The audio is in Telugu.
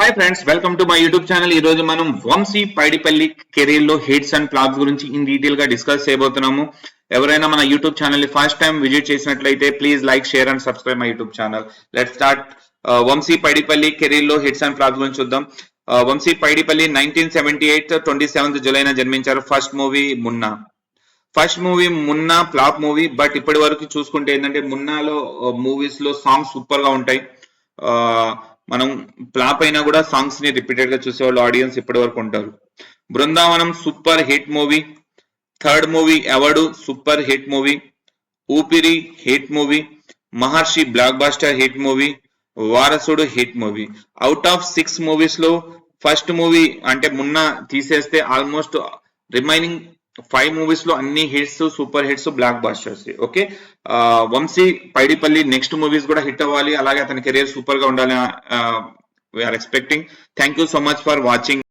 Hi friends, welcome to my YouTube channel. ఈ రోజు మనం వంశీ పైడిపల్లి కెరీర్ లో హిట్స్ అండ్ ఫ్లాప్స్ గురించి ఇన్ డీటెయిల్ గా డిస్కస్ చేయబోతున్నాము. ఎవరైనా మన యూట్యూబ్ ఛానల్ ని ఫస్ట్ టైం విజిట్ చేసినట్లయితే please like, share and subscribe my YouTube channel. Let's start. Vamshi Paidipalli career లో హిట్స్ అండ్ ఫ్లాప్స్ గురించి చూద్దాం. వంశీ పైడిపల్లి 1978 27th జూలైన జన్మించారు. First movie Munna flop movie. But ఇప్పటి వరకు చూసుకుంటే ఏంటంటే మున్నాలో మూవీస్ లో సాంగ్స్ సూపర్ గా ఉంటాయి. మనం ఫ్లాప్ అయినా కూడా సాంగ్స్ ని రిపీటెడ్ గా చూసేవాళ్ళు ఆడియన్స్ ఇప్పటి వరకు ఉంటారు. Brindavanam super hit movie. Third movie Yevadu super hit movie. Oopiri hit movie. Maharshi blockbuster hit movie. Varasudu hit movie. Out of 6 movies లో ఫస్ట్ మూవీ అంటే మున్నా తీసేస్తే ఆల్మోస్ట్ రిమైనింగ్ 5 మూవీస్ లో అన్ని hits, super hits, blockbusters. Okay, Vamshi Paidipally next movies కూడా హిట్ అవ్వాలి, అలాగే అతని కెరీర్ సూపర్ గా ఉండాలని we are expecting. Thank you so much for watching.